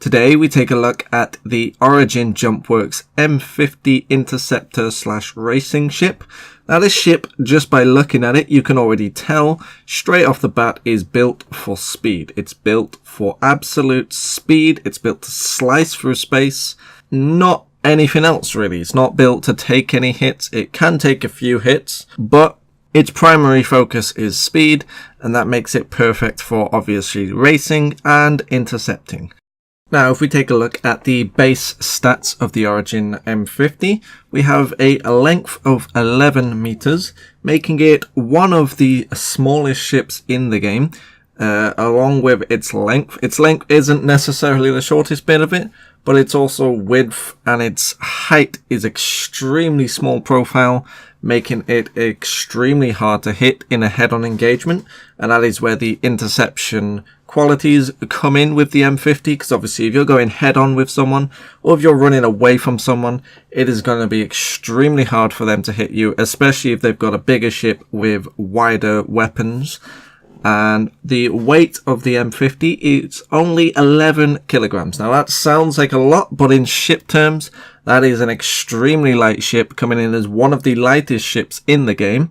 Today we take a look at the Origin Jumpworks M50 Interceptor / racing ship. Now this ship, just by looking at it, you can already tell straight off the bat is built for speed. It's built for absolute speed. It's built to slice through space. Not anything else really. It's not built to take any hits. It can take a few hits, but its primary focus is speed, and that makes it perfect for obviously racing and intercepting. Now, if we take a look at the base stats of the Origin M50, we have a length of 11 meters, making it one of the smallest ships in the game, along with its length. Its length isn't necessarily the shortest bit of it, but it's also width, and its height is extremely small profile, making it extremely hard to hit in a head-on engagement, and that is where the interception qualities come in with the M50, because obviously if you're going head-on with someone, or if you're running away from someone, it is going to be extremely hard for them to hit you, especially if they've got a bigger ship with wider weapons. And the weight of the M50 is only 11 kilograms. Now that sounds like a lot, but in ship terms, that is an extremely light ship, coming in as one of the lightest ships in the game,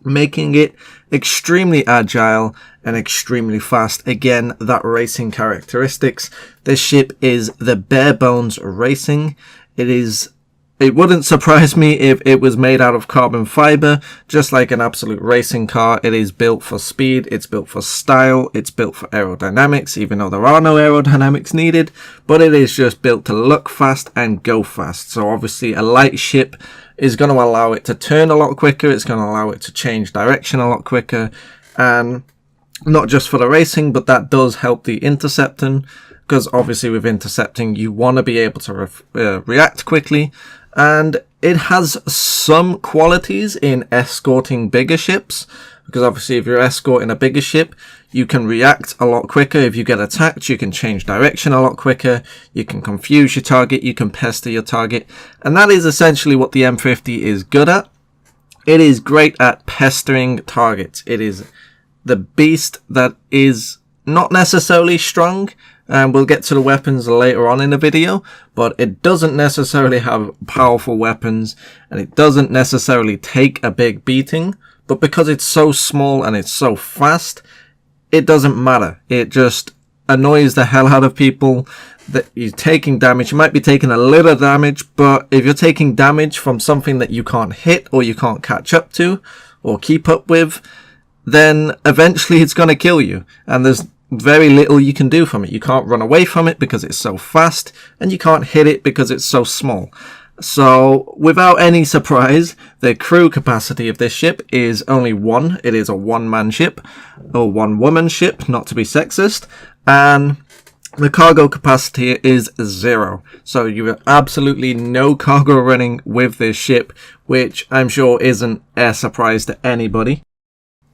making it extremely agile and extremely fast. Again, that racing characteristics. This ship is the bare bones racing. It wouldn't surprise me if it was made out of carbon fiber, just like an absolute racing car. It is built for speed, it's built for style, it's built for aerodynamics, even though there are no aerodynamics needed, but it is just built to look fast and go fast. So obviously a light ship is going to allow it to turn a lot quicker, it's going to allow it to change direction a lot quicker, and not just for the racing, but that does help the intercepting, because obviously with intercepting you want to be able to react quickly. And it has some qualities in escorting bigger ships, because obviously if you're escorting a bigger ship, you can react a lot quicker. If you get attacked, you can change direction a lot quicker, you can confuse your target, you can pester your target, and that is essentially what the M50 is good at. It is great at pestering targets. It is the beast that is not necessarily strong, and we'll get to the weapons later on in the video, but it doesn't necessarily have powerful weapons, and it doesn't necessarily take a big beating, but because it's so small and it's so fast, it doesn't matter. It just annoys the hell out of people. That you're taking damage, you might be taking a little damage, but if you're taking damage from something that you can't hit or you can't catch up to or keep up with, then eventually it's going to kill you, and there's very little you can do from it. You can't run away from it because it's so fast, and you can't hit it because it's so small. So without any surprise, the crew capacity of this ship is only one. It is a one-man ship, or one-woman ship, not to be sexist, and the cargo capacity is 0. So you have absolutely no cargo running with this ship, which I'm sure isn't a surprise to anybody.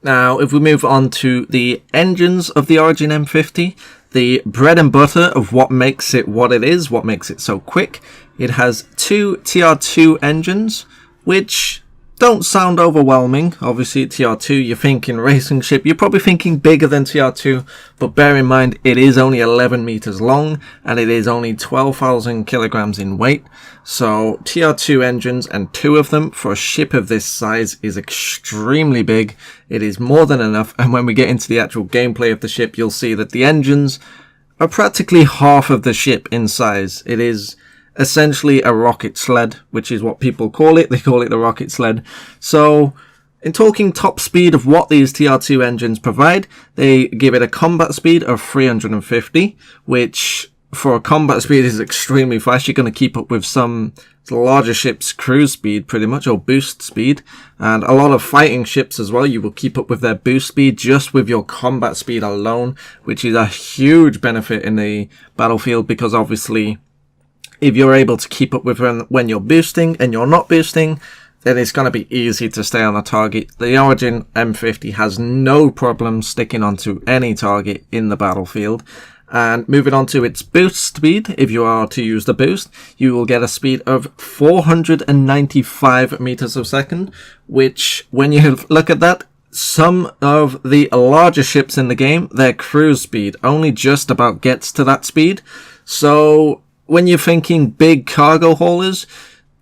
Now, if we move on to the engines of the Origin M50, the bread and butter of what makes it what it is, what makes it so quick, it has 2 TR2 engines, which don't sound overwhelming. Obviously, TR2, you're thinking racing ship, you're probably thinking bigger than TR2, but bear in mind, it is only 11 meters long, and it is only 12,000 kilograms in weight. So TR2 engines, and 2 of them for a ship of this size, is extremely big. It is more than enough, and when we get into the actual gameplay of the ship, you'll see that the engines are practically half of the ship in size. It is essentially a rocket sled, which is what people call it. They call it the rocket sled. So in talking top speed of what these TR2 engines provide, they give it a combat speed of 350, which for a combat speed is extremely fast. You're going to keep up with some larger ships' cruise speed pretty much, or boost speed, and a lot of fighting ships as well. You will keep up with their boost speed just with your combat speed alone, which is a huge benefit in the battlefield, because obviously if you're able to keep up with when you're boosting and you're not boosting, then it's going to be easy to stay on a target. The Origin M50 has no problem sticking onto any target in the battlefield. And moving on to its boost speed, if you are to use the boost, you will get a speed of 495 meters per second, which when you look at that, some of the larger ships in the game, their cruise speed only just about gets to that speed. So when you're thinking big cargo haulers,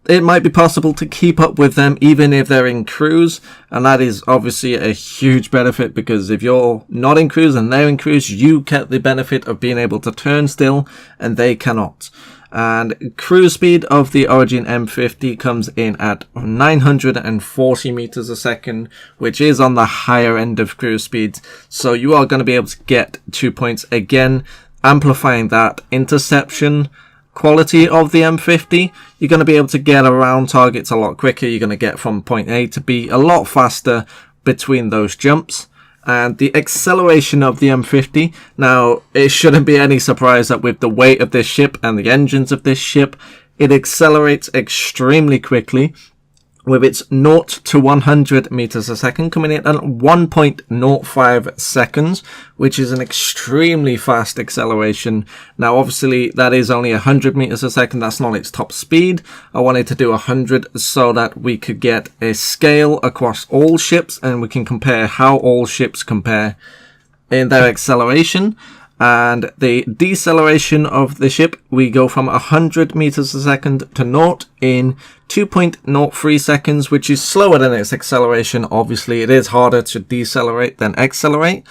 it might be possible to keep up with them even if they're in cruise, and that is obviously a huge benefit, because if you're not in cruise and they're in cruise, you get the benefit of being able to turn still and they cannot. And cruise speed of the Origin M50 comes in at 940 meters a second, which is on the higher end of cruise speeds, so you are going to be able to get 2 points again, amplifying that interception quality of the M50. You're going to be able to get around targets a lot quicker. You're going to get from point A to B a lot faster between those jumps. And the acceleration of the M50, now it shouldn't be any surprise that with the weight of this ship and the engines of this ship, it accelerates extremely quickly, with its 0 to 100 meters a second coming in at 1.05 seconds, which is an extremely fast acceleration. Now, obviously, that is only 100 meters a second. That's not its top speed. I wanted to do 100 so that we could get a scale across all ships, and we can compare how all ships compare in their acceleration. And the deceleration of the ship, we go from 100 meters a second to 0 in 2.03 seconds, which is slower than its acceleration. Obviously, it is harder to decelerate than accelerate,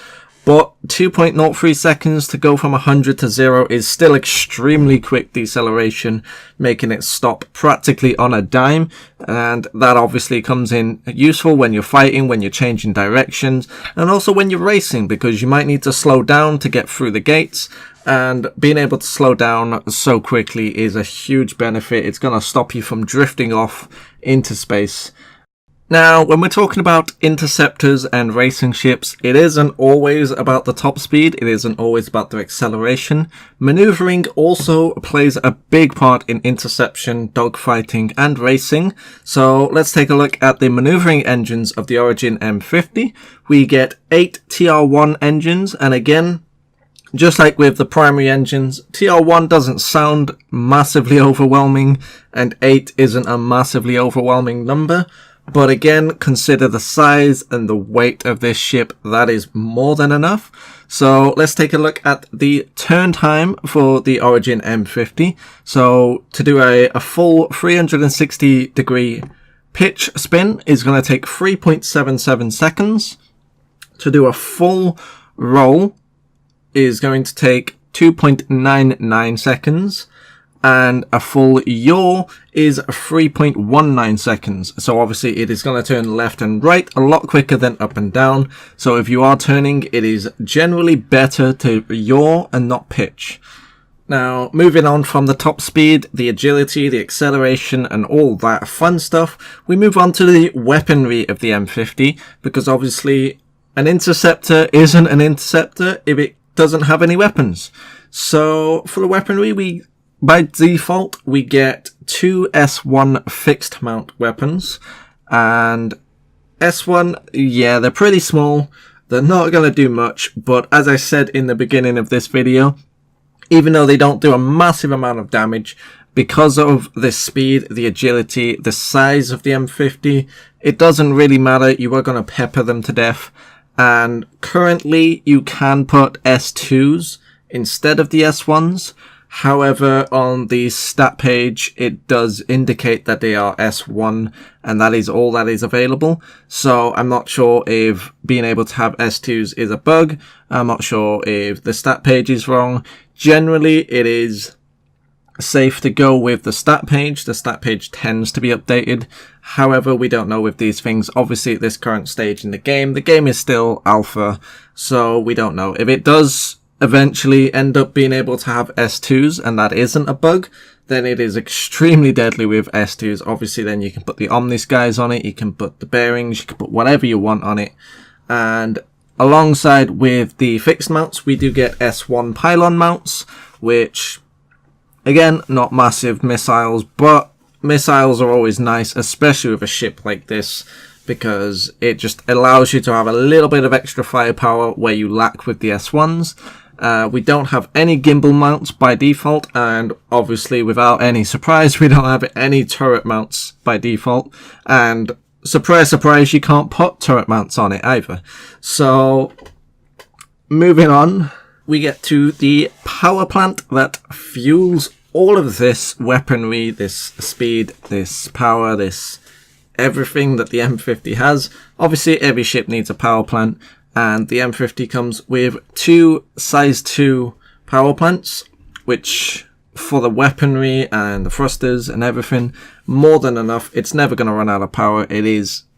but 2.03 seconds to go from 100 to 0 is still extremely quick deceleration, making it stop practically on a dime. And that obviously comes in useful when you're fighting, when you're changing directions, and also when you're racing, because you might need to slow down to get through the gates. And being able to slow down so quickly is a huge benefit. It's going to stop you from drifting off into space. Now, when we're talking about interceptors and racing ships, it isn't always about the top speed. It isn't always about the acceleration. Maneuvering also plays a big part in interception, dogfighting, and racing. So let's take a look at the maneuvering engines of the Origin M50. We get 8 TR1 engines, and again, just like with the primary engines, TR1 doesn't sound massively overwhelming, and 8 isn't a massively overwhelming number. But again, consider the size and the weight of this ship. That is more than enough. So let's take a look at the turn time for the Origin M50. So to do a full 360 degree pitch spin is going to take 3.77 seconds. To do a full roll is going to take 2.99 seconds. And a full yaw is 3.19 seconds. So obviously it is going to turn left and right a lot quicker than up and down. So if you are turning, it is generally better to yaw and not pitch. Now, moving on from the top speed, the agility, the acceleration, and all that fun stuff, we move on to the weaponry of the M50, because obviously an interceptor isn't an interceptor if it doesn't have any weapons. So for the weaponry, by default, we get 2 S1 fixed mount weapons, and S1, yeah, they're pretty small, they're not going to do much, but as I said in the beginning of this video, even though they don't do a massive amount of damage, because of the speed, the agility, the size of the M50, it doesn't really matter, you are going to pepper them to death. And currently, you can put S2s instead of the S1s. However, on the stat page, it does indicate that they are S1, and that is all that is available. So I'm not sure if being able to have S2s is a bug. I'm not sure if the stat page is wrong. Generally, it is safe to go with the stat page. The stat page tends to be updated. However, we don't know with these things. Obviously, at this current stage in the game is still alpha, so we don't know. If it does eventually end up being able to have S2s, and that isn't a bug, then it is extremely deadly with S2s. Obviously, then you can put the Omnis guys on it, you can put the bearings, you can put whatever you want on it. And alongside with the fixed mounts, we do get S1 pylon mounts, which, again, not massive missiles, but missiles are always nice, especially with a ship like this, because it just allows you to have a little bit of extra firepower where you lack with the S1s. We don't have any gimbal mounts by default, and obviously without any surprise, we don't have any turret mounts by default. And surprise, surprise, you can't put turret mounts on it either. So, moving on, we get to the power plant that fuels all of this weaponry, this speed, this power, this everything that the M50 has. Obviously, every ship needs a power plant, and the M50 comes with 2 size 2 power plants, which for the weaponry and the thrusters and everything, more than enough. It's never going to run out of power. It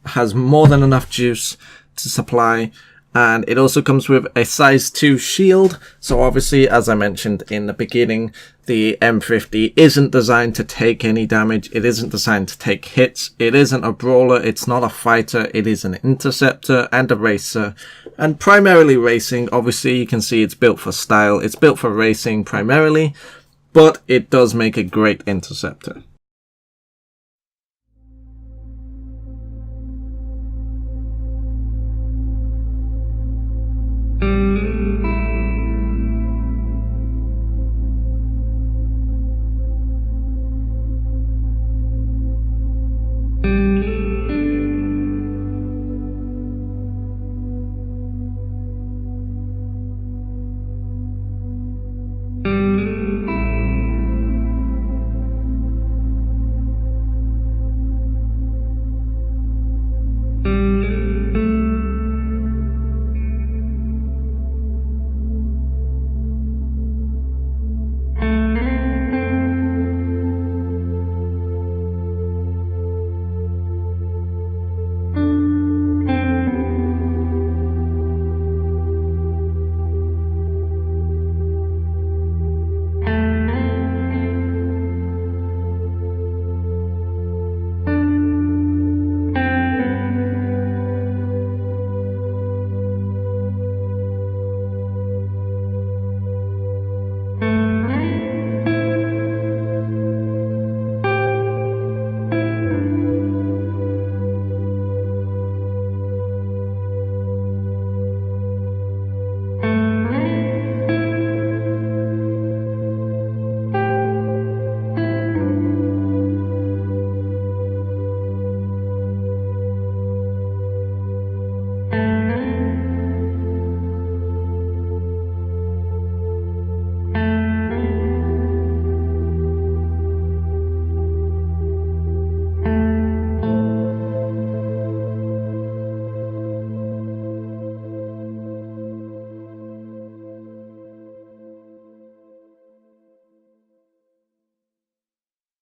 has more than enough juice to supply. And it also comes with a size 2 shield. So obviously, as I mentioned in the beginning, the M50 isn't designed to take any damage. It isn't designed to take hits. It isn't a brawler. It's not a fighter. It is an interceptor and a racer. And primarily racing. Obviously, you can see it's built for style. It's built for racing primarily. But it does make a great interceptor.